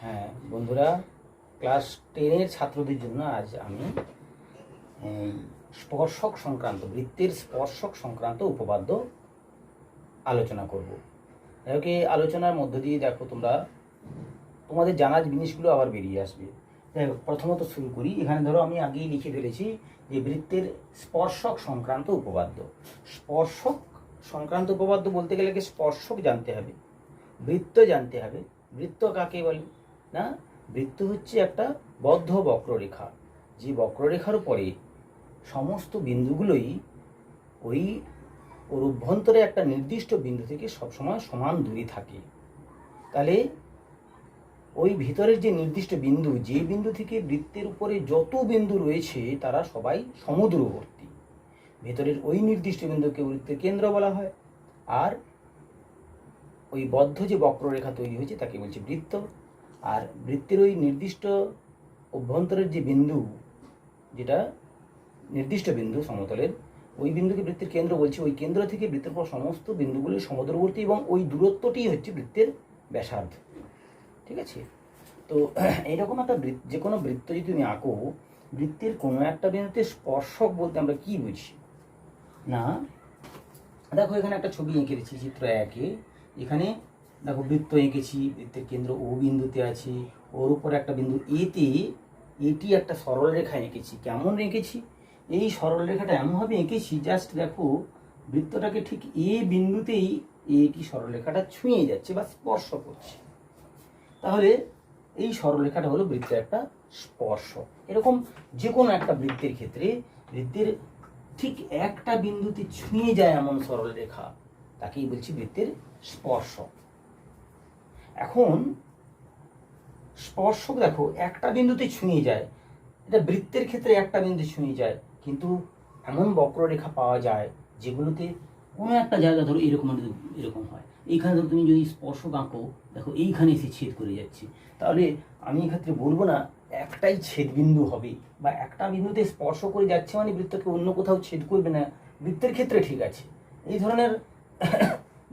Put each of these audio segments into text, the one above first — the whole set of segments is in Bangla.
হ্যাঁ বন্ধুরা, ক্লাস 10-এর ছাত্রদের জন্য আজ আমি এই স্পর্শক সংক্রান্ত বৃত্তের স্পর্শক সংক্রান্ত উপপাদ্য আলোচনা করব। এই আলোচনার মধ্য দিয়ে দেখো তোমাদের জানা জিনিসগুলো আবার বেরিয়ে আসবে। প্রথমত শুরু করি। এখানে ধরো আমি আগেই লিখে ফেলেছি যে বৃত্তের স্পর্শক সংক্রান্ত উপপাদ্য। স্পর্শক সংক্রান্ত উপপাদ্য বলতে গেলে কি স্পর্শক জানতে হবে, বৃত্ত জানতে হবে। বৃত্ত কাকে বলে? না, বৃত্ত হচ্ছে একটা বদ্ধ বক্ররেখা, যে বক্ররেখার উপরে সমস্ত বিন্দুগুলোই ওর অভ্যন্তরে একটা নির্দিষ্ট বিন্দু থেকে সবসময় সমান দূরে থাকে। তাহলে ওই ভিতরের যে নির্দিষ্ট বিন্দু, যে বিন্দু থেকে বৃত্তের উপরে যত বিন্দু রয়েছে তারা সবাই সমদূরবর্তী। ভেতরের ওই নির্দিষ্ট বিন্দুকে বৃত্তের কেন্দ্র বলা হয়। আর ওই বদ্ধ যে বক্ররেখা তৈরি হয়েছে তাকে বলছে বৃত্ত। আর বৃত্তের ওই নির্দিষ্ট অভ্যন্তরের যে বিন্দু, যেটা নির্দিষ্ট বিন্দু সমতলের, ওই বিন্দুকে বৃত্তের কেন্দ্র বলছে। ওই কেন্দ্র থেকে বৃত্তের পর সমস্ত বিন্দুগুলি সমদূরবর্তী এবং ওই দূরত্বটি হচ্ছে বৃত্তের ব্যাসার্ধ। ঠিক আছে? তো এইরকম একটা যে কোনো বৃত্ত যদি তুমি আঁকো, বৃত্তের কোনো একটা বিন্দুতে স্পর্শক বলতে আমরা কি বুঝি? না, দেখো এখানে একটা ছবি এঁকে দিচ্ছি চিত্র 1-এ। এখানে দেখো বৃত্ত এঁকেছি, বৃত্তের কেন্দ্র ও বিন্দুতে আছে, ওর উপরে একটা বিন্দু এতে এটি একটা সরল রেখা এঁকেছি। কেমন এঁকেছি? এই সরল রেখাটা এমনভাবে এঁকেছি, জাস্ট দেখো বৃত্তটাকে ঠিক এ বিন্দুতেই এটি সরল রেখাটা ছুঁয়ে যাচ্ছে বা স্পর্শ করছে। তাহলে এই সরলরেখাটা হলো বৃত্তের একটা স্পর্শ। এরকম যে কোনো একটা বৃত্তের ক্ষেত্রে বৃত্তের ঠিক একটা বিন্দুতে ছুঁয়ে যায় এমন সরলরেখা, তাকেই বলছি বৃত্তের স্পর্শক। এখন স্পর্শক দেখো একটা বিন্দুতে ছুঁয়ে যায়, এটা বৃত্তের ক্ষেত্রে একটা বিন্দু ছুঁয়ে যায়, কিন্তু এমন বক্ররেখা পাওয়া যায় যেগুলোতে কোনো একটা জায়গা ধরো এরকম এরকম হয়। এইখানে ধরো তুমি যদি স্পর্শক আঁকো, দেখো এইখানে এসে ছেদ করে যাচ্ছে, তাহলে আমি এক্ষেত্রে বলবো না একটাই ছেদ বিন্দু হবে বা একটা বিন্দুতে স্পর্শ করে যাচ্ছে মানে বৃত্তকে অন্য কোথাও ছেদ করবে না। বৃত্তের ক্ষেত্রে ঠিক আছে, এই ধরনের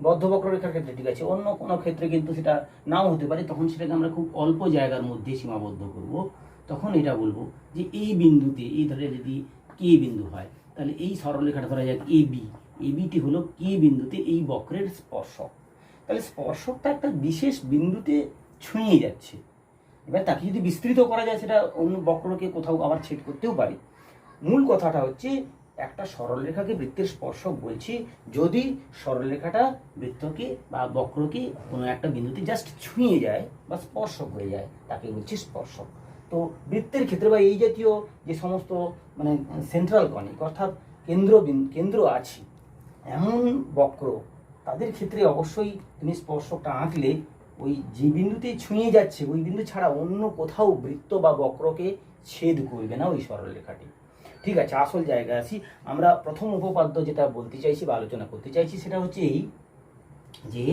বদ্ধ বক্ররেখার ক্ষেত্রে ঠিক আছে, অন্য কোনো ক্ষেত্রে কিন্তু সেটা নাও হতে পারে। তখন সেটাকে আমরা খুব অল্প জায়গার মধ্যে সীমাবদ্ধ করব। তখন এটা বলবো যে এই বিন্দুতে, এই ধরে যদি কে বিন্দু হয়, তাহলে এই সরলরেখাটা ধরা যাক এবি, এবিটি হলো কে বিন্দুতে এই বক্রের স্পর্শক। তাহলে স্পর্শকটা একটা বিশেষ বিন্দুতে ছুঁয়ে যাচ্ছে। এবার তাকে যদি বিস্তৃত করা যায়, সেটা অন্য বক্রকে কোথাও আবার ছেদ করতেও পারে। মূল কথাটা হচ্ছে একটা সরলরেখাকে বৃত্তের স্পর্শক বলছি যদি সরলরেখাটা বৃত্তকে বা বক্রকে কোনো একটা বিন্দুতে জাস্ট ছুঁয়ে যায় বা স্পর্শ করে যায়, তাকে বলছি স্পর্শক। তো বৃত্তের ক্ষেত্রে বা এই জাতীয় যে সমস্ত মানে সেন্ট্রাল কনিক অর্থাৎ কেন্দ্র আছে এমন বক্র, তাদের ক্ষেত্রে অবশ্যই তুমি স্পর্শকটা আঁকলে ওই যে বিন্দুতে ছুঁয়ে যাচ্ছে ওই বিন্দু ছাড়া অন্য কোথাও বৃত্ত বা বক্রকে ছেদ করবে না ওই সরলরেখাটি। ঠিক আছে, আসল জায়গায় আসি। আমরা প্রথম উপপাদ্য যেটা বলতে চাইছি বা আলোচনা করতে চাইছি সেটা হচ্ছে এই যে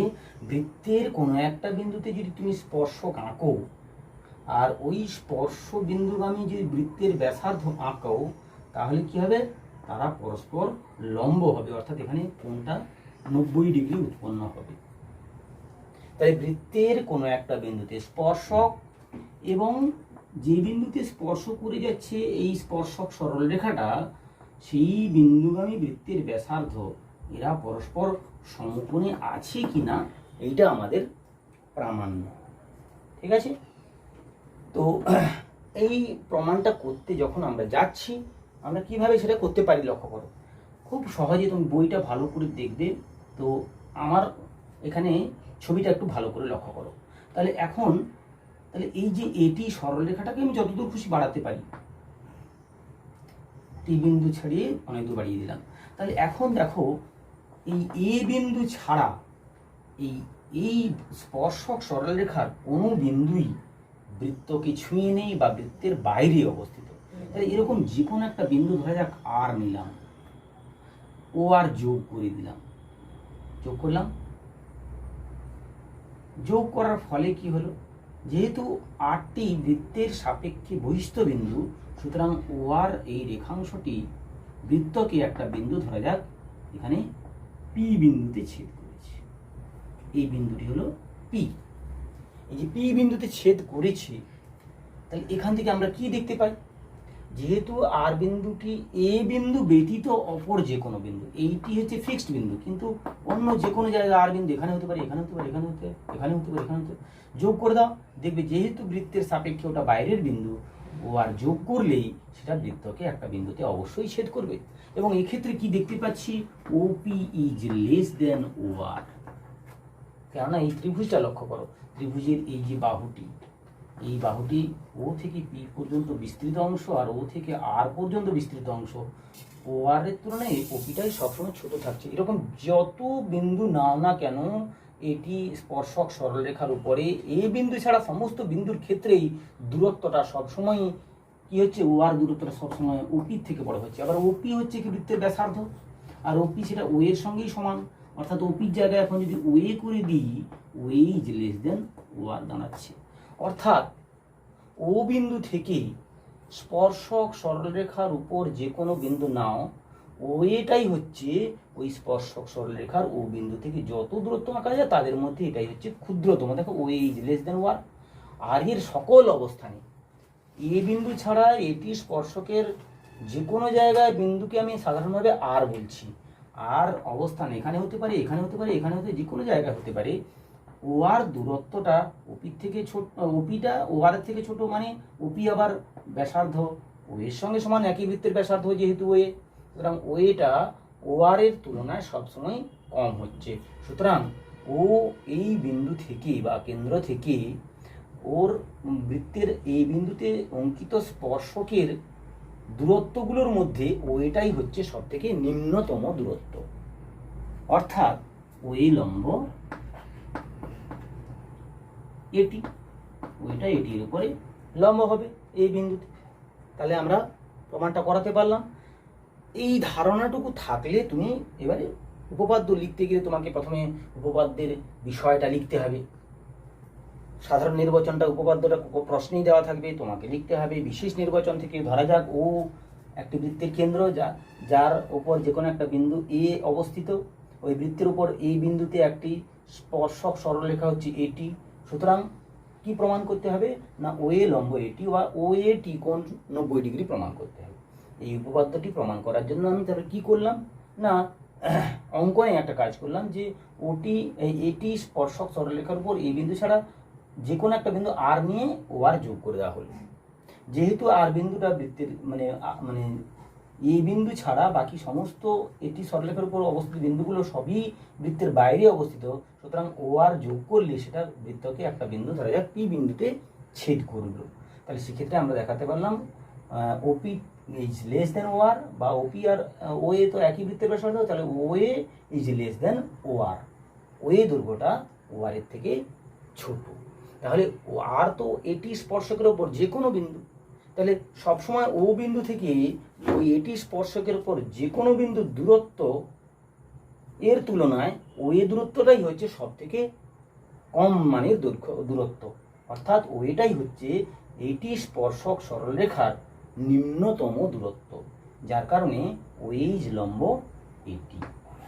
বৃত্তের কোনো একটা বিন্দুতে যদি তুমি স্পর্শক আঁকো আর ওই স্পর্শ বিন্দুগামী যদি বৃত্তের ব্যাসার্ধ আঁকো, তাহলে কি হবে? তারা পরস্পর লম্ব হবে, অর্থাৎ এখানে কোণটা 90 ডিগ্রি উৎপন্ন হবে। তাই বৃত্তের কোনো একটা বিন্দুতে স্পর্শক এবং যে বিন্দুতে স্পর্শ করে যাচ্ছে এই স্পর্শক সরলরেখাটা, সেই বিন্দুগামী বৃত্তের ব্যাসার্ধ, এরা পরস্পর সমকোণে আছে কিনা এইটা আমাদের প্রামাণ্য। ঠিক আছে? তো এই প্রমাণটা করতে যখন আমরা যাচ্ছি, আমরা কিভাবে সেটা করতে পারি লক্ষ্য করো। খুব সহজে তুমি বইটা ভালো করে দেখবে। তো আমার এখানে ছবিটা একটু ভালো করে লক্ষ্য করো। তাহলে এই যে এটি সরলরেখাটাকে আমি যতদূর খুশি বাড়াতে পারি, টি বিন্দু ছাড়িয়ে অনেক দূর বাড়িয়ে দিলাম। তাহলে এখন দেখো এই এ বিন্দু ছাড়া এই স্পর্শক সরলরেখার কোনো বিন্দুই বৃত্তকে ছুঁয়ে নেই বা বৃত্তের বাইরে অবস্থিত। তাহলে এরকম যে কোনো একটা বিন্দু ধরা যাক আর নিলাম, ও আর যোগ করে দিলাম, যোগ করলাম। যোগ করার ফলে কি হলো? যেহেতু আরটি বৃত্তের সাপেক্ষে বহিস্থ বিন্দু, সুতরাং ও আর এই রেখাংশটি বৃত্তকে একটা বিন্দু ধরা যাক এখানে পি বিন্দুতে ছেদ করেছে। এই বিন্দুটি হলো পি। এই যে পি বিন্দুতে ছেদ করেছি, তাহলে এখান থেকে আমরা কি দেখতে পাই, যেহেতু আর বিন্দুটি এ বিন্দু ব্যতীত অপর যে কোনো বিন্দু, এইটি হচ্ছে ফিক্সড বিন্দু, কিন্তু অন্য যে কোনো জায়গায় আর বিন্দু এখানে হতে পারে, এখানে হতে পারে, এখানে হতে এখানে হতে পারে, এখানে হতে, যোগ করে দাও, দেখবে যেহেতু বৃত্তের সাপেক্ষে ওটা বাইরের বিন্দু, ও আর যোগ করলেই সেটা বৃত্তকে একটা বিন্দুতে অবশ্যই ছেদ করবে। এবং এক্ষেত্রে কি দেখতে পাচ্ছি, ওপি ইজ লেস দেন ও আর। কেননা এই ত্রিভুজটা লক্ষ্য করো, ত্রিভুজের এই যে বাহুটি, এই বাহুটি ও থেকে পি পর্যন্ত বিস্তৃত অংশ আর ও থেকে আর পর্যন্ত বিস্তৃত অংশ, ও আর এর তুলনায় ওপিটাই সবসময় ছোট থাকছে। এরকম যত বিন্দু নাও না কেন, এটি স্পর্শক সরলরেখার উপরে এ বিন্দু ছাড়া সমস্ত বিন্দুর ক্ষেত্রেই দূরত্বটা সবসময় কি হচ্ছে, ও আর দূরত্বটা সবসময় ওপির থেকে বড় হচ্ছে। আবার ওপি হচ্ছে কি বৃত্তের ব্যাসার্ধ, আর ওপি সেটা ও এর সঙ্গেই সমান, অর্থাৎ ওপির জায়গায় এখন যদি ও এ করে দিই, ও ইজ লেস দেন ও আর দাঁড়াচ্ছে। অর্থাৎ ও বিন্দু থেকে স্পর্শক সরলরেখার উপর যে কোনো বিন্দু নাও, ও এটাই হচ্ছে ওই স্পর্শক সরলরেখার ও বিন্দু থেকে যত দূরত্ব আঁকা যায় তাদের মধ্যে এটাই হচ্ছে ক্ষুদ্রতম। দেখো ও ইজ লেস দেন ও আর। আর এর সকল অবস্থানে এ বিন্দু ছাড়া এটি স্পর্শকের যে কোনো জায়গায় বিন্দুকে আমি সাধারণভাবে আর বলছি। আর অবস্থান এখানে হতে পারে, এখানে হতে পারে, এখানে হতে, যে কোনো জায়গায় হতে পারে। ও আর দূরত্বটা ওপির থেকে ছোট, ওপিটা ও আর থেকে ছোট, মানে ওপি আবার ব্যাসার্ধ ও এর সঙ্গে সমান, একই বৃত্তের ব্যাসার্ধ যেহেতু ও এ, সুতরাং ও এটা ও আর এর তুলনায় সবসময় কম হচ্ছে। সুতরাং ও এই বিন্দু থেকে বা কেন্দ্র থেকে ওর বৃত্তের এই বিন্দুতে অঙ্কিত স্পর্শকের দূরত্বগুলোর মধ্যে ও এটাই হচ্ছে সব থেকে নিম্নতম দূরত্ব। অর্থাৎ ওই লম্ব এটি, ওইটা এটির উপরে লম্ব হবে এই বিন্দুতে। তাহলে আমরা প্রমাণটা করাতে পারলাম। এই ধারণাটুকু থাকলে তুমি এবারে উপপাদ্য লিখতে গেলে তোমাকে প্রথমে উপপাদ্যের বিষয়টা লিখতে হবে, সাধারণ নির্বাচনটা উপপাদ্যটা প্রশ্নেই দেওয়া থাকবে, তোমাকে লিখতে হবে। বিশেষ নির্বাচন থেকে ধরা যাক ও একটি বৃত্তের কেন্দ্র, যার উপর যে কোনো একটা বিন্দু এ অবস্থিত, ওই বৃত্তের উপর এই বিন্দুতে একটি স্পর্শক সরলরেখা হচ্ছে এটি। সুতরাং কি প্রমাণ করতে হবে না, ও এ লম্ব এটি বা ও এটি কোণ 90 ডিগ্রি প্রমাণ করতে হবে। এই উপপাদ্যটি প্রমাণ করার জন্য আমি তাহলে কি করলাম না, অঙ্কনে একটা কাজ করলাম যে ওটি এটি স্পর্শক সরলরেখার উপর এই বিন্দু ছাড়া যে কোনো একটা বিন্দু আর নিয়ে ও আর যোগ করে দেওয়া হলো। যেহেতু আর বিন্দুটা বৃত্তের মানে মানে এই বিন্দু ছাড়া বাকি সমস্ত এটি সরলরেখার উপর অবস্থিত বিন্দুগুলো সবই বৃত্তের বাইরে অবস্থিত, সুতরাং ও আর যোগ করলে সেটা বৃত্তকে একটা বিন্দু ধরা যাক পি বিন্দুতে ছেদ করলো। তাহলে সেক্ষেত্রে আমরা দেখাতে পারলাম ওপি ইজ লেস দেন ও আর, বা ওপি আর ও এ তো একই বৃত্তের ব্যাসার্ধ, তাহলে ও এ ইজ লেস দেন ও আর, ও এ দৈর্ঘ্যটা ও আর এর থেকে ছোট। তাহলে ও আর তো এটি স্পর্শকের ওপর যে কোনো বিন্দু, তাহলে সবসময় ও বিন্দু থেকে ওই এটি স্পর্শকের উপর যে কোনো বিন্দুর দূরত্ব এর তুলনায় ও এ দূরত্বটাই হচ্ছে সব থেকে কম মানের দূরত্ব। অর্থাৎ ও এটাই হচ্ছে এটি স্পর্শক সরলরেখার নিম্নতম দূরত্ব, যার কারণে ও ইজ লম্ব এটি।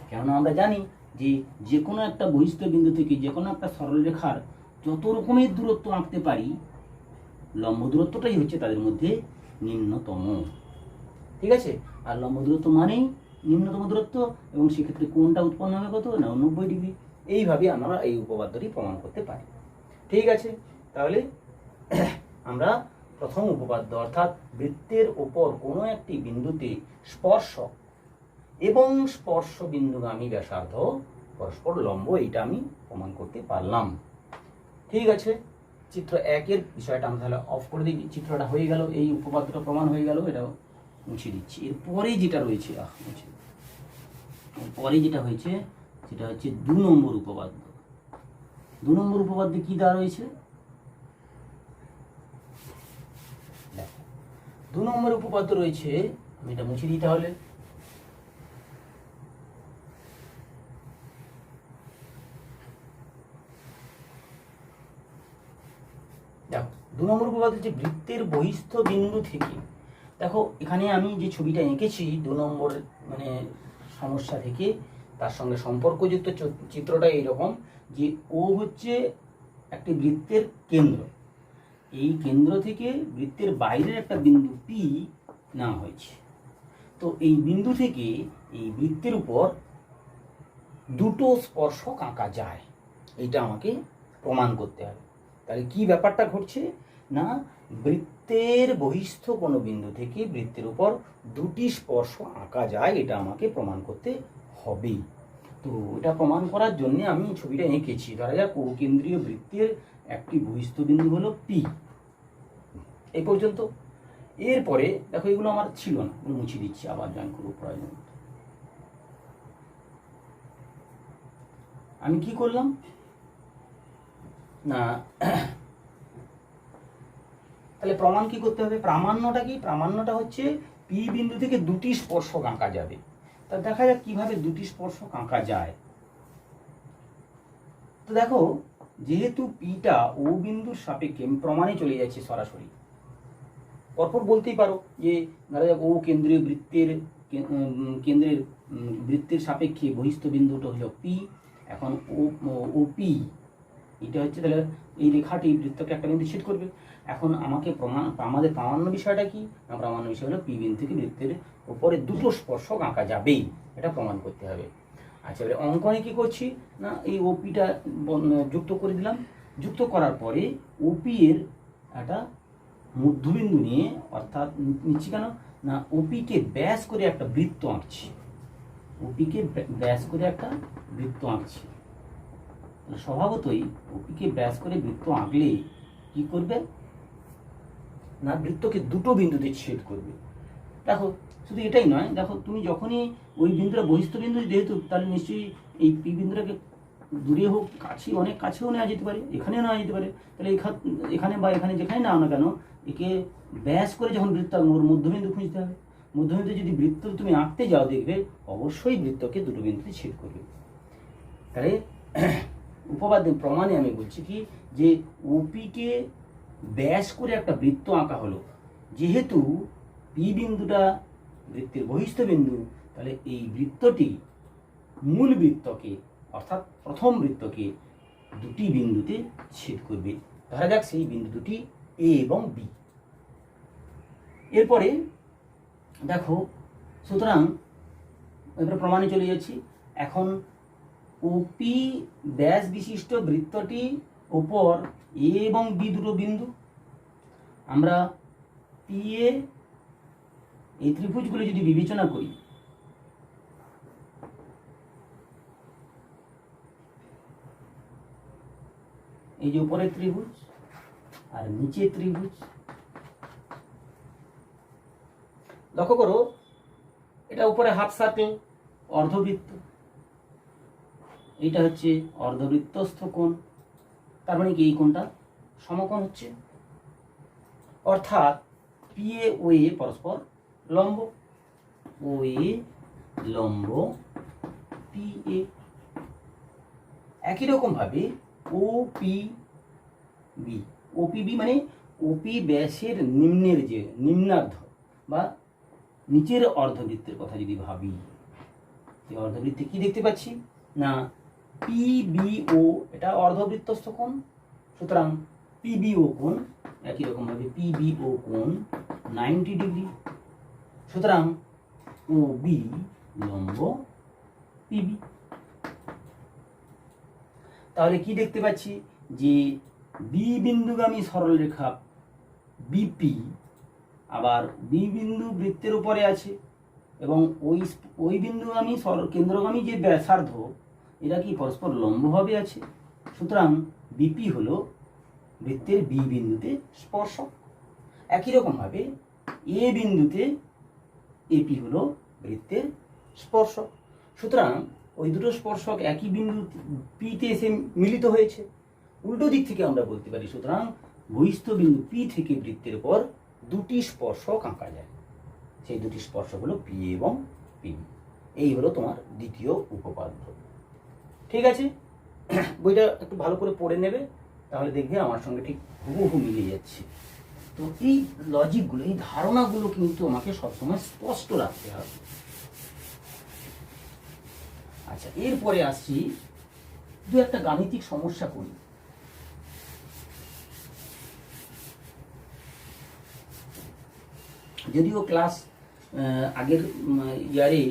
কেননা আমরা জানি যে যে কোনো একটা বহিস্থ বিন্দু থেকে যে কোনো একটা সরলরেখার যত রকমের দূরত্ব আঁকতে পারি, লম্ব দূরত্বটাই হচ্ছে তাদের মধ্যে নিম্নতম। ঠিক আছে, আর লম্ব দূরত্ব মানেই নিম্নতম দূরত্ব, এবং সেক্ষেত্রে কোণটা উৎপন্ন হবে কত না 90 ডিগ্রি। এইভাবে আমরা এই উপপাদ্যটি প্রমাণ করতে পারি। ঠিক আছে, তাহলে আমরা প্রথম উপপাদ্য অর্থাৎ বৃত্তের ওপর কোনো একটি বিন্দুতে স্পর্শক এবং স্পর্শ বিন্দুগামী ব্যাসার্ধ পরস্পর লম্ব, এটা আমি প্রমাণ করতে পারলাম। ঠিক আছে, চিত্র 1-এর বিষয়টা আমি তাহলে অফ করে দিই। চিত্রটা হয়ে গেল, এই উপপাদ্যটা প্রমাণ হয়ে গেল, এটাও মুছে দিচ্ছি। এরপরে যেটা রয়েছে এরপরে যেটা হয়েছে সেটা হচ্ছে 2 নম্বর উপপাদ্য। 2 নম্বর উপপাদ্যে কি দেওয়া রয়েছে, 2 নম্বর উপপাদ্য রয়েছে, আমি এটা মুছে দিই তাহলে। দেখো 2 নম্বর উপপাদ্য হচ্ছে বৃত্তের বহিস্থ বিন্দু থেকে, দেখো এখানে আমি যে ছবিটা এঁকেছি 2 নম্বর মানে সমস্যা থেকে, তার সঙ্গে সম্পর্কযুক্ত চিত্রটা এইরকম যে ও হচ্ছে একটি বৃত্তের কেন্দ্র, এই কেন্দ্র থেকে বৃত্তের বাইরের একটা বিন্দু পি নেওয়া হয়েছে। তো এই বিন্দু থেকে এই বৃত্তের উপর দুটো স্পর্শক আঁকা যায়, এইটা আমাকে প্রমাণ করতে হবে। তাহলে কি ব্যাপারটা ঘটছে না, বৃত্তের বহিস্থ কোনো বিন্দু থেকে বৃত্তের উপর দুটি স্পর্শ আঁকা যায়, এটা আমাকে প্রমাণ করতে হবে। তো এটা প্রমাণ করার জন্য আমি ছবিটা এঁকেছি। ধরা যাক ও কেন্দ্রীয় বৃত্তের একটি বহিস্থ বিন্দু হলো পি, এই পর্যন্ত। এরপরে দেখো এগুলো আমার ছিল না, এগুলো মুছে দিচ্ছি, আবার জয়েন করবো প্রয়োজন। আমি কি করলাম না, তাহলে প্রমাণ কি করতে হবে, প্রামাণ্যটা কি, প্রামাণ্যটা হচ্ছে পি বিন্দু থেকে দুটি স্পর্শক আঁকা যাবে। তা দেখা যাক কিভাবে দুটি স্পর্শক আঁকা যায়। তো দেখো, যেহেতু পিটা ও বিন্দুর সাপেক্ষে, আমি প্রমাণে চলে যাচ্ছি সরাসরি, পরপর বলতেই পারো যে ধরা যাক ও কেন্দ্রীয় বৃত্তের সাপেক্ষে বহিস্থ বিন্দুটা হলো পি। এখন ও পি এটা হচ্ছে, তাহলে এই রেখাটি বৃত্তকে একটা বিন্দু ছেদ করবে। এখন আমাকে আমাদের প্রামাণ্য বিষয়টা কি না, প্রামাণ্য বিষয় হলো পি বিন্দু থেকে বৃত্তের উপরে দুটো স্পর্শক আঁকা যাবেই, এটা প্রমাণ করতে হবে। আচ্ছা, এবারে অঙ্কনে কি করছি না, এই ওপিটা যুক্ত করে দিলাম। যুক্ত করার পরে ওপি এর একটা মধ্যবিন্দু নিয়ে, অর্থাৎ নিচ্ছি কেন না, ওপিকে ব্যাস করে একটা বৃত্ত আঁকছি, ওপিকে ব্যাস করে একটা বৃত্ত আঁকছি। স্বভাবতই ওপিকে ব্যাস করে বৃত্ত আঁকলে কি করবে না, বৃত্তকে দুটো বিন্দুতে ছেদ করবে। দেখো শুধু এটাই নয়, দেখো তুমি যখনই ওই বিন্দুটা বহিস্থ বিন্দু যেহেতু, তাহলে নিশ্চয়ই এই পি বিন্দুটাকে দূরে হোক কাছে, অনেক কাছেও নেওয়া যেতে পারে, এখানেও নেওয়া যেতে পারে। তাহলে এখানে বা এখানে যেখানে নাও না কেন, একে ব্যাস করে যখন বৃত্ত ওর মধ্যবিন্দু খুঁজতে হবে। মধ্যবিন্দু যদি বৃত্ত তুমি আঁকতে যাও, দেখবে অবশ্যই বৃত্তকে দুটো বিন্দুতে ছেদ করবে। তাহলে উপপাদ্য প্রমাণে আমি বলছি কি, যে ওপিকে ব্যাস করে একটা বৃত্ত আঁকা হলো, যেহেতু পি বিন্দুটা বৃত্তের বহিস্থ বিন্দু, তাহলে এই বৃত্তটি মূল বৃত্তকে, অর্থাৎ প্রথম বৃত্তকে দুটি বিন্দুতে ছেদ করবে। ধরা যাক সেই বিন্দু দুটি এ এবং বি। এরপরে দেখো, সুতরাং এবারে প্রমাণে চলে যাচ্ছি। এখন ওপি ব্যাস বিশিষ্ট বৃত্তটি ওপর এ এবং বি দুটো বিন্দু, আমরা পি এ এই ত্রিভুজগুলো যদি বিবেচনা করি, এই যে উপরের ত্রিভুজ আর নিচে ত্রিভুজ, লক্ষ্য করো এটা উপরে হাফ সার্কেল অর্ধবৃত্ত, এইটা হচ্ছে অর্ধবৃত্তস্থ কোণ। তার মানে কি এই কোণটা সমকোণ হচ্ছে, অর্থাৎ পি এ ও এ পরস্পর লম্ব, ও এ লম্ব পি এ। একই রকম ভাবে O P B, O P B মানে ওপি ব্যাসের নিম্নের যে নিম্নার্ধ বা নিচের অর্ধবৃত্তের কথা যদি ভাবি, এই অর্ধবৃত্তে কি দেখতে পাচ্ছি না, পি বি ও এটা অর্ধবৃত্তস্থ কোণ, সুতরাং পি বি ও কোণ একই রকম ভাবে পি বি ও কোণ 90 ডিগ্রি, সুতরাং ও বি লম্ব পিবি। তাহলে কি দেখতে পাচ্ছি যে বি বিন্দুগামী সরলরেখা বিপি, আবার বি বিন্দু বৃত্তের উপরে আছে, এবং ওই বিন্দুগামী কেন্দ্রগামী যে ব্যাসার্ধ, এরা কি পরস্পর লম্বভাবে আছে। সুতরাং বিপি হলো বৃত্তের বি বিন্দুতে স্পর্শক। একই রকমভাবে এ বিন্দুতে এপি হলো বৃত্তের স্পর্শক। সুতরাং ওই দুটো স্পর্শক একই বিন্দু পিতে এসে মিলিত হয়েছে। উল্টো দিক থেকে আমরা বলতে পারি, সুতরাং বহিস্থ বিন্দু পি থেকে বৃত্তের উপর দুটি স্পর্শক আঁকা যায়, সেই দুটি স্পর্শক হলো পি এবং পিবি। এই হলো তোমার দ্বিতীয় উপপাদ্য। ঠিক আছে, বইটা একটু ভালো করে পড়ে নেবে, তাহলে দেখবে আমার সঙ্গে ঠিক হুবহু মিলে যাচ্ছে। তো এই লজিকগুলো, এই ধারণাগুলো কিন্তু আমাকে সবসময় স্পষ্ট রাখতে হবে। আচ্ছা, এরপরে আসছি দু একটা গাণিতিক সমস্যা করি। যদিও ক্লাস আগের ইয়ারে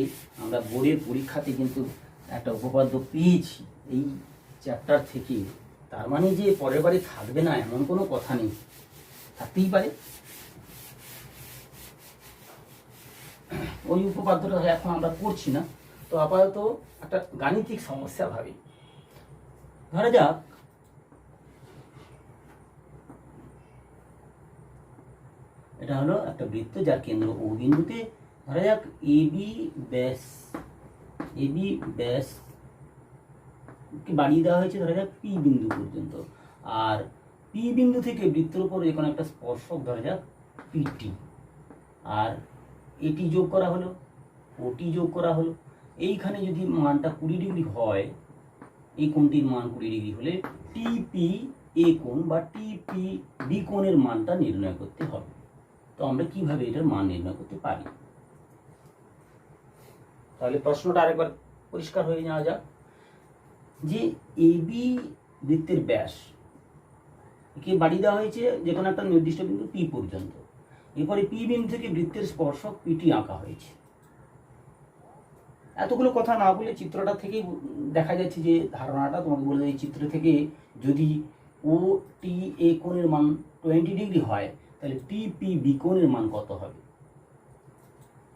আমরা বোর্ডের পরীক্ষাতে কিন্তু একটা উপপাদ্য পেয়েছি এই চ্যাপ্টার থেকে, তার মানে যে পরের বারে থাকবে না এমন কোনো কথা নেই, থাকতেই পারে। ওই উপপাদ্যটা এখন আমরা করছি না, তো আপাতত একটা গাণিতিক সমস্যা ভাবি। ধরা যাক এটা হলো একটা বৃত্ত যার কেন্দ্র ও বিন্দুতে, ধরা যাক এবি ব্যাস কে বাড়িয়ে দেওয়া হয়েছে ধরা যাক পি বিন্দু পর্যন্ত, আর পি বিন্দু থেকে বৃত্তের উপর এখন একটা স্পর্শক ধরা যাক পিটি, আর এটি যোগ করা হলো, ওটি যোগ করা হলো। এইখানে যদি মানটা 20 ডিগ্রি হয়, এই কোণটির মান 20 ডিগ্রি হলে টিপি এ কোণ বা টিপি বি কোণের মানটা নির্ণয় করতে হবে। তো আমরা কিভাবে এটার মান নির্ণয় করতে পারি? তাহলে প্রশ্নটা আরেকবার পরিষ্কার হয়ে নেওয়া যাক যে এবি বৃত্তের ব্যাস কে বাড়িয়ে দেওয়া হয়েছে যে কোনো একটা নির্দিষ্ট বিন্দু পি পর্যন্ত, এরপরে পি বিন্দু থেকে বৃত্তের স্পর্শক পিটি আঁকা হয়েছে। এতগুলো কথা না বলে চিত্রটা থেকেই দেখা যাচ্ছে যে ধারণাটা তোমাকে বলে এই চিত্র থেকে যদি ও টি এ কোণের মান 20 ডিগ্রি হয় তাহলে টি পি বি কোণের মান কত হবে।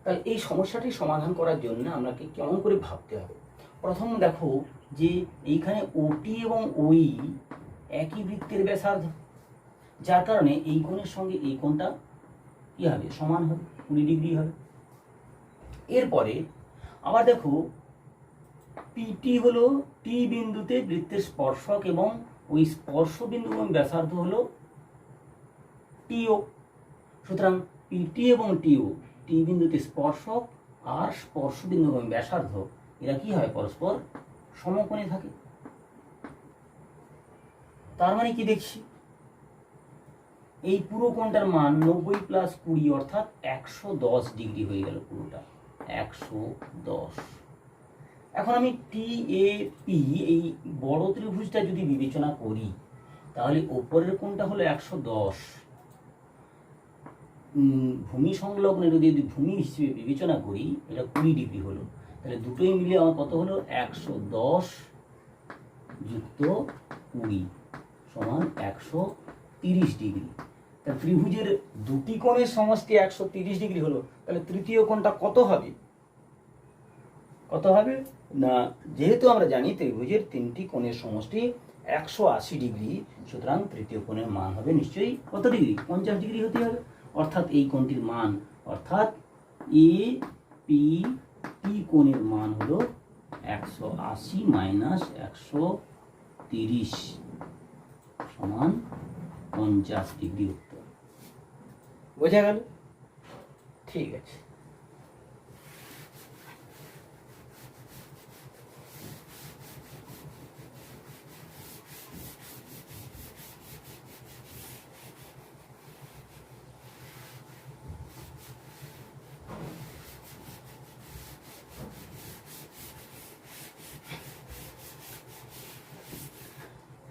তাহলে এই সমস্যাটি সমাধান করার জন্য আমাকে কেমন করে ভাবতে হবে। প্রথম দেখো যে এইখানে ওটি এবং ওই একই বৃত্তের ব্যাসার্ধ, যার কারণে এই কোণের সঙ্গে এই কোণটা কি হবে, সমান হবে, 20 ডিগ্রি হবে। এরপরে আবার দেখো পিটি হলো টি বিন্দুতে বৃত্তের স্পর্শক এবং ওই স্পর্শ বিন্দু এবং ব্যাসার্ধ হলো টিও। সুতরাং পিটি এবং টিও, টি বিন্দুতে স্পর্শক আর স্পর্শ বিন্দু এবং ব্যাসার্ধ এরা কি হয়, পরস্পর সমকোণে থাকে। তার মানে কি দেখছি, এই পুরো কোণটার মান 90 + 20 অর্থাৎ 110 ডিগ্রি হয়ে গেল পুরোটা, 110। এখন আমি টি এ পি এই বড় ত্রিভুজটা যদি বিবেচনা করি তাহলে ওপরের কোণটা হলো 110, ভূমি সংলগ্ন যদি ভূমি হিসেবে বিবেচনা করি এটা 20 ডিগ্রি হলো, তাহলে দুটোই মিলে আমার কত হলো, 110 যুক্ত 20 সমান 130 ডিগ্রি। তা ত্রিভুজের দুটি কোণের সমষ্টি 130 ডিগ্রি হলো, তাহলে তৃতীয় কোণটা কত হবে? কত হবে না, যেহেতু আমরা জানি ত্রিভুজের তিনটি কোণের সমষ্টি 180 ডিগ্রি, সুতরাং তৃতীয় কোণের মান হবে নিশ্চয়ই কত ডিগ্রি, 50 ডিগ্রি হতে হবে। অর্থাৎ এই কোণটির মান, অর্থাৎ এ পি টি কোণের মান হলো 180 - 130 সমান 50 ডিগ্রি উত্তর। বোঝা গেল? ঠিক আছে।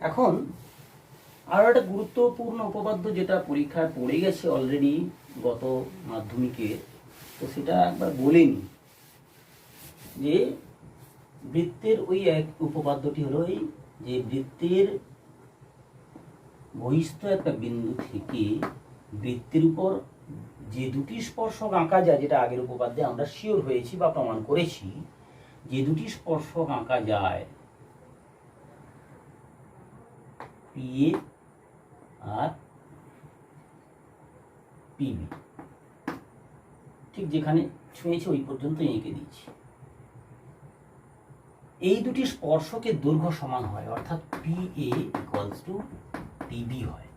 এখন আরো একটা গুরুত্বপূর্ণ উপপাদ্য যেটা পরীক্ষায় পড়ে গেছে অলরেডি গত মাধ্যমিকে, তো সেটা একবার বলে নিই যে বৃত্তের ওই এক উপপাদ্যটি হলো এই যে বৃত্তের বহিস্থ একটা বিন্দু থেকে বৃত্তের উপর যে দুটি স্পর্শক আঁকা যায়, যেটা আগের উপপাদ্যে আমরা শিওর হয়েছি বা প্রমাণ করেছি, যে দুটি স্পর্শক আঁকা যায় পিএ আর পিবি, ঠিক যেখানে ছুঁয়েছে ওই পর্যন্ত এঁকে দিয়েছি। এই দুটি স্পর্শকের দৈর্ঘ্য সমান হয়, অর্থাৎ পিএ = পিবি হয়,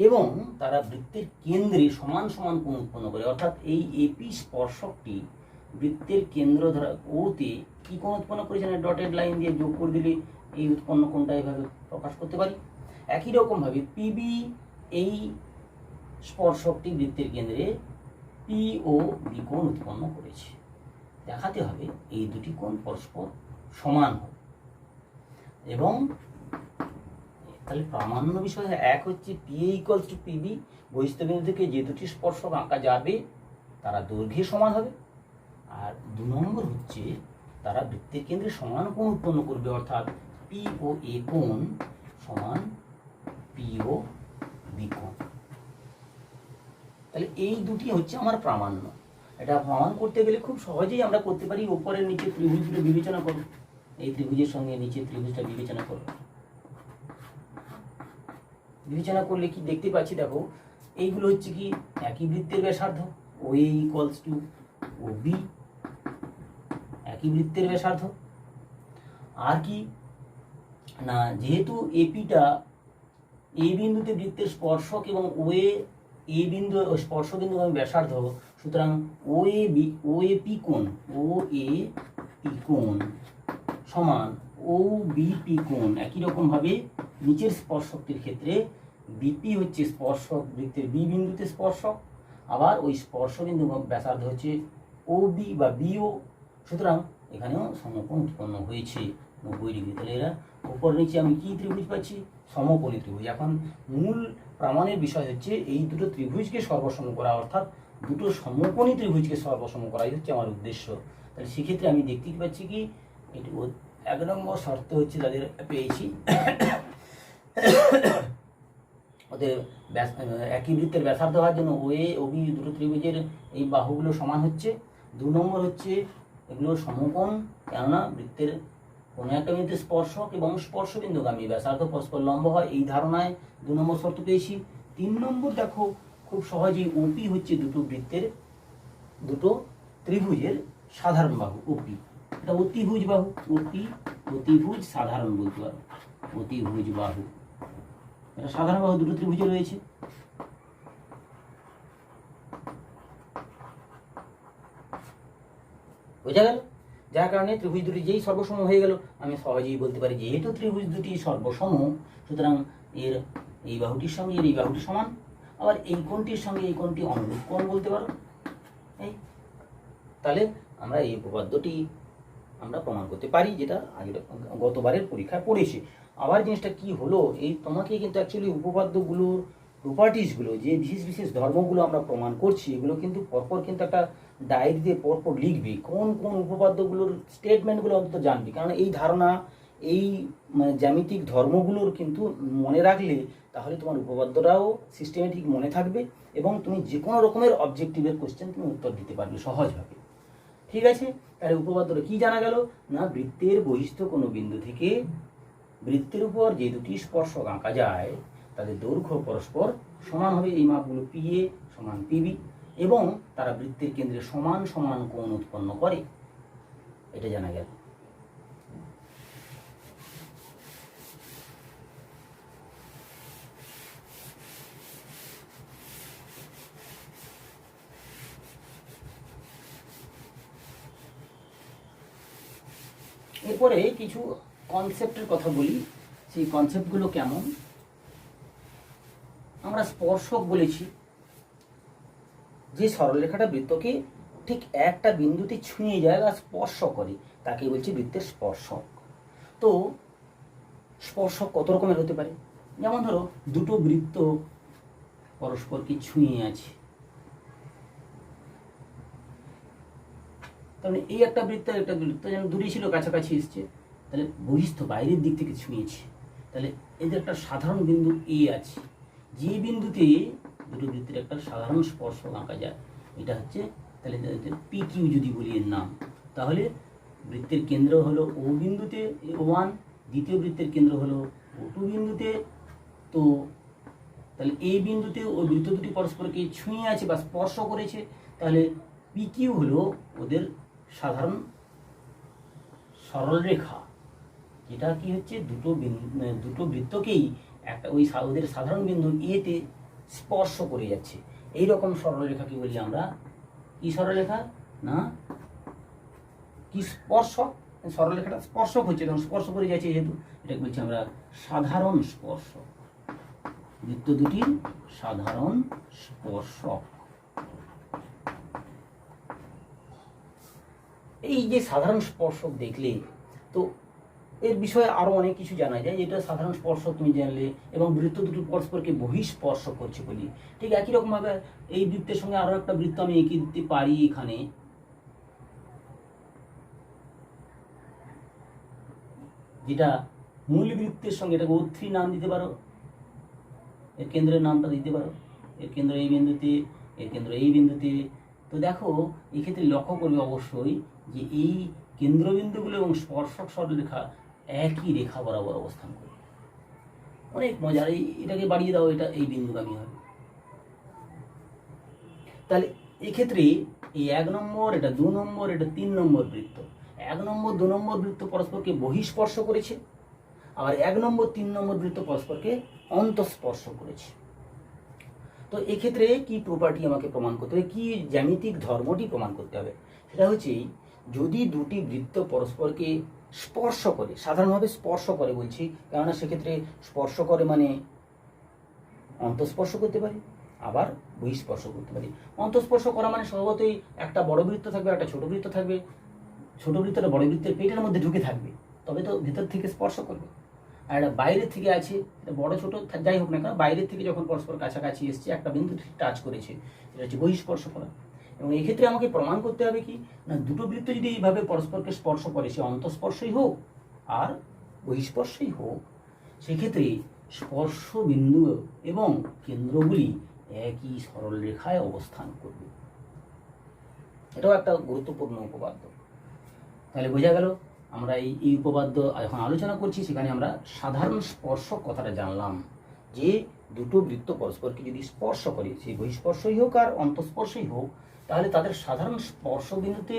এবং তারা বৃত্তের কেন্দ্রে সমান সমান কোণ উৎপন্ন করে। অর্থাৎ এই এপি স্পর্শকটি বৃত্তের কেন্দ্র ধরা ওতে কি কোণ উৎপন্ন করেছে না, ডটেড লাইন দিয়ে যোগ করে দিলে এই উৎপন্ন কোণটা এইভাবে প্রকাশ করতে পারি। একই রকম ভাবে পিবি এই স্পর্শকটি বৃত্তের কেন্দ্রে পি ও বি কোণ উৎপন্ন করেছে। দেখাতে হবে এই দুটি কোণ পরস্পর সমান হবে, এবং তাহলে প্রামাণ্য বিষয় এক হচ্ছে PA ইকুয়ালস টু PB, বহিস্থ বিন্দু থেকে যে দুটি স্পর্শক আঁকা যাবে তারা দৈর্ঘ্যে সমান হবে। আর 2 নম্বর হচ্ছে তারা বৃত্তের কেন্দ্রে সমান কোণ উৎপন্ন করবে, অর্থাৎ POA কোণ সমান POB কোণ। তাহলে এই দুটি হচ্ছে আমার প্রামাণ্য। এটা প্রমাণ করতে গেলে খুব সহজেই আমরা করতে পারি। উপরের নিচে ত্রিভুজগুলো বিবেচনা করো, এই ত্রিভুজের সঙ্গে নিচে ত্রিভুজটা বিবেচনা করো। বিবেচনা করলে কি দেখতে পাচ্ছি, দেখো এইগুলো হচ্ছে কি একই বৃত্তের ব্যাসার্ধ, OA ইকুয়ালস টু OB, একই বৃত্তের ব্যাসার্ধ। আর কি না, যেহেতু এপিটা এই বিন্দুতে বৃত্তের স্পর্শক এবং OA এ বিন্দু স্পর্শ বিন্দু এবং ব্যাসার্ধ, সুতরাং OAP কোণ সমান OBP কোণ। একই রকম ভাবে নিচের স্পর্শকটির ক্ষেত্রে BP হচ্ছে স্পর্শক বৃত্তের B বিন্দুতে স্পর্শক, আবার ওই স্পর্শ বিন্দু ব্যাসার্ধ হচ্ছে OB বা BO, সুতরাং এখানেও সমকোণ উৎপন্ন হয়েছে 90 ডিগ্রি। তাহলে এরা উপর নিচে আমি কি ত্রিভুজ পাচ্ছি? সমকোণী ত্রিভুজ। এখন মূল প্রমাণের বিষয় হচ্ছে এই দুটো ত্রিভুজকে সর্বসম করা, অর্থাৎ দুটো সমকোণী ত্রিভুজকে সর্বসম করাই হচ্ছে আমার উদ্দেশ্য। তাহলে সেক্ষেত্রে আমি দেখতে পাচ্ছি কি এটি 1 নম্বর শর্ত হচ্ছে তাদের পেয়েছি, ওদের একই বৃত্তের ব্যাসার্ধ হওয়ার জন্য OA OB দুটো ত্রিভুজের এই বাহুগুলো সমান হচ্ছে। 2 নম্বর হচ্ছে এগুলো সমকোণ, কেননা বৃত্তের কোনো একটা বিন্দুতে স্পর্শক এবং স্পর্শবিন্দুগামী ব্যাসার্ধ পরস্পর লম্ব হয়, এই ধারণায় 2 নম্বর শর্ত পেয়েছি। 3 নম্বর দেখো খুব সহজেই OP হচ্ছে দুটো ত্রিভুজের সাধারণ বাহু OP, এটা অতিভুজ বাহু। অতিভুজ সাধারণ বলতে পারো, অতিভুজ বাহু, এটা সাধারণ বাহু দুটো ত্রিভুজে রয়েছে। বোঝা গেল? যার কারণে ত্রিভুজ দুটি যেই সর্বসম হয়ে গেল, আমি সহজেই বলতে পারি যেহেতু ত্রিভুজ দুটি সর্বসম, সুতরাং এর এই বাহুটির সঙ্গে এর এই বাহুটি সমান, আবার এই কোণটির সঙ্গে এই কোণটি অনুরূপ কোণ বলতে পারো। এই তাহলে আমরা এই উপপাদ্যটি আমরা প্রমাণ করতে পারি, যেটা আগে গতবারের পরীক্ষায় পড়েছি। আবার জিনিসটা কি হলো, এই তোমাকে কিন্তু অ্যাকচুয়ালি উপপাদ্যগুলোর প্রপার্টিসগুলো, যে বিশেষ বিশেষ ধর্মগুলো আমরা প্রমাণ করছি, এগুলো কিন্তু পরপর কিন্তু একটা ডায়েরি দিয়ে পরপর লিখবি, কোন কোন উপপাদ্যগুলোর স্টেটমেন্টগুলো অন্তত জানবি। কারণ এই ধারণা, এই মানে জ্যামিতিক ধর্মগুলোর কিন্তু মনে রাখলে তাহলে তোমার উপপাদ্যটাও সিস্টেমেটিক মনে থাকবে এবং তুমি যে কোনো রকমের অবজেক্টিভের কোশ্চেন তুমি উত্তর দিতে পারবে সহজভাবে। ঠিক আছে? তাহলে উপপাদ্যটা কি জানা গেল না, বৃত্তের বহিস্থ কোনো বিন্দু থেকে বৃত্তের উপর যে দুটি স্পর্শক আঁকা যায় তাদের দৈর্ঘ্য পরস্পর সমান হবে, এই মাপগুলো PA সমান PB, এবং তারা বৃত্তের কেন্দ্রে সমান সমান কোণ উৎপন্ন করে, এটা জানা গেল। এরপরে কিছু কনসেপ্টের কথা বলি, সেই কনসেপ্টগুলো কেমন। আমরা স্পর্শক বলেছি, যে সরলরেখাটা বৃত্তকে ঠিক একটা বিন্দুতে ছুঁয়ে যায় বা স্পর্শ করে তাকে বলছি বৃত্তের স্পর্শক। তো স্পর্শক কত রকমের হতে পারে, যেমন ধরো দুটো বৃত্ত পরস্পরকে ছুঁয়ে আছে, তাহলে এই একটা বৃত্ত যেন দূরে ছিল কাছাকাছি এসছে, তাহলে বহিস্থ বাইরের দিক থেকে ছুঁয়েছে, তাহলে এদের একটা সাধারণ বিন্দু A আছে, যে বিন্দুতে দুটো বৃত্তের একটা সাধারণ স্পর্শক আঁকা যায়, এটা হচ্ছে তাহলে PQ যদি বলি এর নাম, তাহলে বৃত্তের কেন্দ্র হলো O বিন্দুতে O1, দ্বিতীয় বৃত্তের কেন্দ্র হলো O2 বিন্দুতে। তো তাহলে এই বিন্দুতে ওই বৃত্ত দুটি পরস্পরকে ছুঁয়ে আছে বা স্পর্শ করেছে, তাহলে PQ হলো ওদের সাধারণ সরলরেখা, যেটা কি হচ্ছে দুটো বৃত্তকেই একটা ওদের সাধারণ বিন্দু A তে স্পর্শ করে যাচ্ছে। এই রকম সরলরেখা কি বলি আমরা, কি সরলরেখা না কি স্পর্শক, সরলরেখাটা স্পর্শক হচ্ছে, তখন স্পর্শ করে যাচ্ছে যেহেতু, এটাকে বলছি আমরা সাধারণ স্পর্শক, বৃত্ত দুটির সাধারণ স্পর্শক। এই যে সাধারণ স্পর্শক দেখলে, তো এর বিষয়ে আরও অনেক কিছু জানা যায়, যেটা সাধারণ স্পর্শ তুমি জানলে, এবং বৃত্ত দুটো পরস্পরকে বহিঃস্পর্শ করছে বলি। ঠিক একই রকমভাবে এই বৃত্তের সঙ্গে আরও একটা বৃত্ত আমি এঁকে দিতে পারি এখানে, যেটা মূল বৃত্তের সঙ্গে, এটাকে O3 নাম দিতে পারো, এর কেন্দ্রের নামটা দিতে পারো, এর কেন্দ্র এই বিন্দুতে, এর কেন্দ্র এই বিন্দুতে। তো দেখো এক্ষেত্রে লক্ষ্য করবে অবশ্যই যে এই কেন্দ্রবিন্দুগুলো এবং স্পর্শক সরলরেখা একই রেখা বরাবর অবস্থান করবে। অনেক মজার। এটাকে বাড়িয়ে দাও, এটা এই বিন্দুগামী হবে। তাহলে এক্ষেত্রে এই 1 নম্বর, এটা 2 নম্বর, এটা 3 নম্বর বৃত্ত, 1 নম্বর 2 নম্বর বৃত্ত পরস্পরকে বহিঃস্পর্শ করেছে, আবার 1 নম্বর 3 নম্বর বৃত্ত পরস্পরকে অন্তঃস্পর্শ করেছে। তো এক্ষেত্রে কি প্রপার্টি আমাকে প্রমাণ করতে হবে, কি জ্যামিতিক ধর্মটি প্রমাণ করতে হবে? সেটা হচ্ছে যদি দুটি বৃত্ত পরস্পরকে স্পর্শ করে, সাধারণভাবে স্পর্শ করে বলছি, কেননা সেক্ষেত্রে স্পর্শ করে মানে অন্তঃস্পর্শ করতে পারি, আবার বহিঃস্পর্শ করতে পারি। অন্তঃস্পর্শ করা মানে স্বভাবতই একটা বড় বৃত্ত থাকবে, একটা ছোট বৃত্ত থাকবে, ছোট বৃত্তটা বড় বৃত্তের পেটের মধ্যে ঢুকে থাকবে, তবে তো ভেতর থেকে স্পর্শ করবে। আর এটা বাইরের থেকে আছে, এটা বড় ছোট যাই হোক না কেন, বাইরের থেকে যখন পরস্পর কাছাকাছি এসছে, একটা বিন্দু টাচ করেছে, সেটা হচ্ছে বহিঃস্পর্শ করা। এবং এই ক্ষেত্রে আমাকে প্রমাণ করতে হবে কি না, দুটো বৃত্ত যদি এইভাবে পরস্পরকে স্পর্শ করে, সে অন্তঃস্পর্শই হোক আর বহিঃস্পর্শই হোক, সেক্ষেত্রে স্পর্শ বিন্দু এবং কেন্দ্রগুলি একই সরল রেখায় অবস্থান করবে। এটাও একটা গুরুত্বপূর্ণ উপপাদ্য। তাহলে বোঝা গেল আমরা এই উপপাদ্য এখন আলোচনা করছি, সেখানে আমরা সাধারণ স্পর্শক কথাটা জানলাম, যে দুটো বৃত্ত পরস্পরকে যদি স্পর্শ করে, সেই বহিঃস্পর্শই হোক আর অন্তঃস্পর্শই হোক, তাহলে তাদের সাধারণ স্পর্শ বিন্দুতে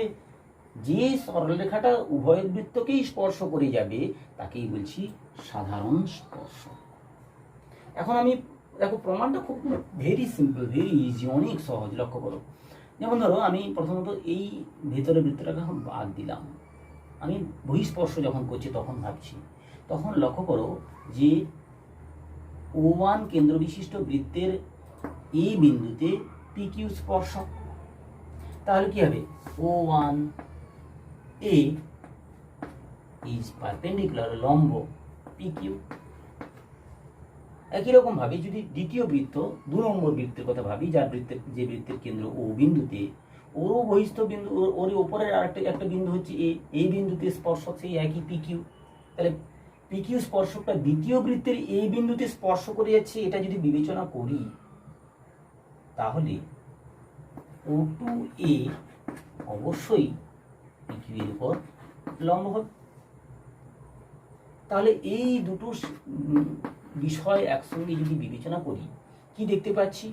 যে সরলরেখাটা উভয় বৃত্তকেই স্পর্শ করে যাবে, তাকেই বলছি সাধারণ স্পর্শ। এখন আমি দেখো প্রমাণটা খুব ভেরি সিম্পল, ভেরি ইজি, অনেক সহজ। লক্ষ্য করো, যেমন ধরো আমি প্রথমত এই ভেতরের বৃত্তটাকে বাদ দিলাম, আমি বহিঃস্পর্শ যখন করছি তখন ভাবছি, তখন লক্ষ্য করো যে O1 কেন্দ্র বিশিষ্ট বৃত্তের এই বিন্দুতে PQ স্পর্শক। তাহলে কি হবে, O1 A is perpendicular, লম্ব PQ। একই রকম ভাবে যদি দ্বিতীয় বৃত্ত 2 নম্বর বৃত্তের কথা ভাবি, যে বৃত্তের কেন্দ্র O বিন্দুতে, ওরও বহিস্থ বিন্দু, ওর উপরের একটা বিন্দু হচ্ছে এই বিন্দুতে স্পর্শক সেই একই PQ। তাহলে PQ স্পর্শকটা দ্বিতীয় বৃত্তের এই বিন্দুতে স্পর্শ করে যাচ্ছে, এটা যদি বিবেচনা করি, তাহলে O2A অবশ্যই PQ এর উপর লম্ব হবে। তাহলে এই দুটো বিষয় একসঙ্গে যদি বিবেচনা করি, কি দেখতে পাচ্ছি,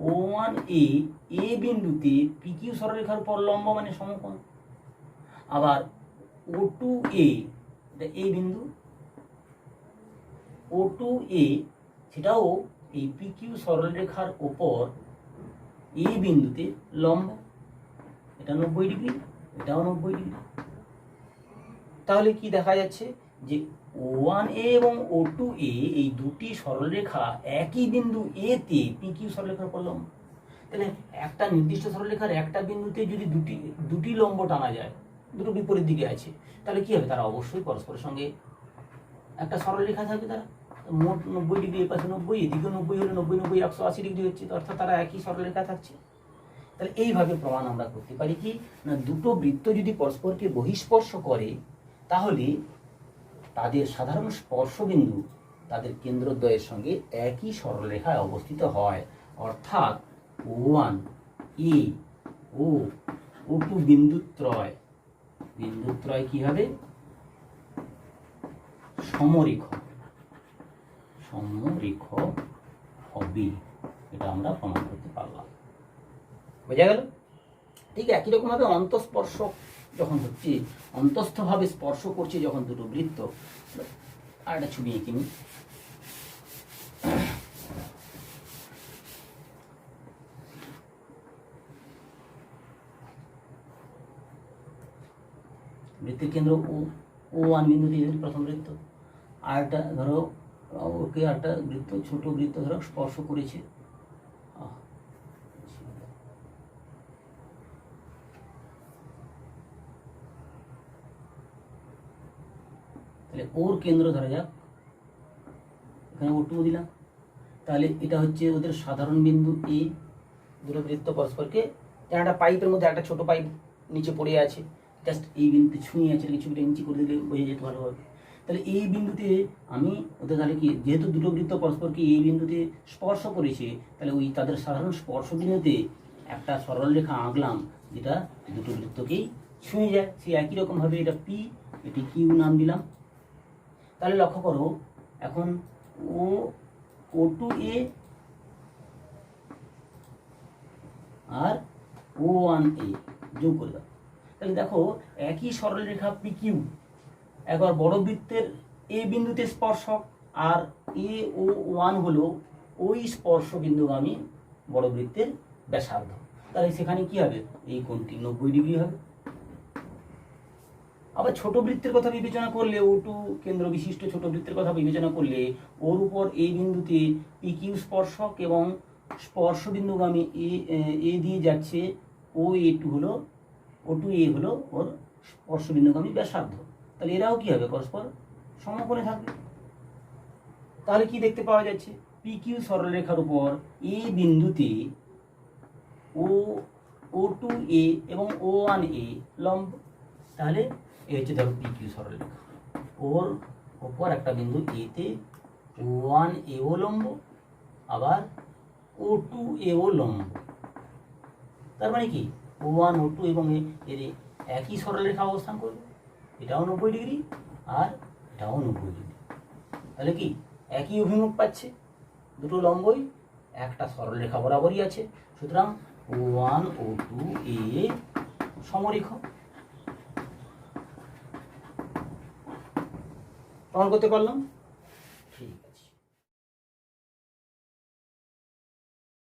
O1A এ বিন্দুতে PQ সরলরেখার উপর লম্ব মানে সমকোণ, আবার O2A এটা এই বিন্দু, O2A সেটাও এই PQ সরলরেখার উপর এই বিন্দুতে লম্ব, এটা 90 ডিগ্রি, এটাও 90 ডিগ্রি। তাহলে কি দেখা যাচ্ছে যে O1A এবং O2A এই দুটি সরলরেখা একই বিন্দু A তে PQ সরলরেখার উপর লম্ব। তাহলে একটা নির্দিষ্ট সরলরেখার একটা বিন্দুতে যদি দুটি লম্ব টানা যায়, দুটো বিপরীত দিকে আছে, তাহলে কি হবে, তারা অবশ্যই পরস্পরের সঙ্গে একটা সরলরেখা থাকবে। তারা মোট 90 ডিগ্রি, এপাশে 90, এদিকে 90 হলে 90 90 180 ডিগ্রি হচ্ছে, অর্থাৎ তারা একই সরলরেখা থাকছে। তাহলে এইভাবে প্রমাণ আমরা করতে পারি কি না, দুটো বৃত্ত যদি পরস্পরকে বহিঃস্পর্শ করে, তাহলে তাদের সাধারণ স্পর্শবিন্দু তাদের কেন্দ্রদ্বয়ের সঙ্গে একই সরলরেখায় অবস্থিত হয়, অর্থাৎ O1A ও O2 বিন্দুত্রয় কি হবে, সমরেখ হবে। এটা আমরা প্রমাণ করতে পারলাম। বোঝা গেল? ঠিক একই রকম ভাবে অন্তঃস্পর্শক যখন হচ্ছে, অন্তঃস্থভাবে স্পর্শ করছে যখন দুটো বৃত্ত, আর একটা ছবি এঁকে নিই। বৃত্তের কেন্দ্র O1 বিন্দুতে প্রথম বৃত্ত, আর একটা ধরো ওকে একটা বৃত্ত, ছোট বৃত্ত ধরো স্পর্শ করেছে, তাহলে ওর কেন্দ্র ধরা যাক, এখানে O2 দিলাম, তাহলে এটা হচ্ছে ওদের সাধারণ বিন্দু এ। দুটো বৃত্ত পরস্পরকে, যেন একটা পাইপের মধ্যে একটা ছোট পাইপ নিচে পড়ে আছে, জাস্ট এই বিন্দুতে ছুঁয়ে আছে, ছবিটা নিচে করে দিলে বোঝা যেত ভালোভাবে। তাহলে এই বিন্দুতে আমি ওদের তাহলে কি, যেহেতু দুটো বৃত্ত পরস্পরকে এই বিন্দুতে স্পর্শ করেছে, তাহলে ওই তাদের সাধারণ স্পর্শ বিন্দুতে একটা সরল রেখা আঁকলাম যেটা দুটো বৃত্তকেই ছুঁয়ে যায়। সেই একই রকমভাবে এটা পি, এটি কিউ নাম দিলাম। তাহলে লক্ষ্য করো, এখন O2A আর O1A যোগ করে দাও। তাহলে দেখো একই সরলরেখা PQ একবার বড় বৃত্তের এ বিন্দুতে স্পর্শক, আর AO1 হলো ওই স্পর্শ বিন্দুগামী বড় বৃত্তের ব্যাসার্ধ। তাহলে সেখানে কি হবে, এই কোণটি 90 ডিগ্রি হবে। আবার ছোট বৃত্তের কথা বিবেচনা করলে, O2 কেন্দ্র বিশিষ্ট ছোট বৃত্তের কথা বিবেচনা করলে, ওর উপর এই বিন্দুতে PQ স্পর্শক এবং স্পর্শ বিন্দুগামী এ দিয়ে যাচ্ছে OA2 হলো, O2A হলো ওর স্পর্শ বিন্দুগামী ব্যাসার্ধ। তাহলে এরাও কি হবে, পরস্পর সমকোণে থাকবে। তাহলে কি দেখতে পাওয়া যাচ্ছে, PQ সরলরেখার উপর এ বিন্দুতে O2A এবং O1A লম্ব। তাহলে এই হচ্ছে ধরো PQ সরলরেখা, ওর ওপর একটা বিন্দু এতে O1AO লম্ব, আবার O2AO লম্ব। তার মানে কি, O1 O2 এবং এর একই সরলরেখা অবস্থান করবে, এটাও 90 ডিগ্রি আর এটাও 90 ডিগ্রি। তাহলে কি একই অভিমুখ পাচ্ছে, দুটো লম্বই একটা সরলরেখা বরাবরই আছে, সুতরাং O1 O2A সমরেখ। প্রমাণ করতে পারলাম।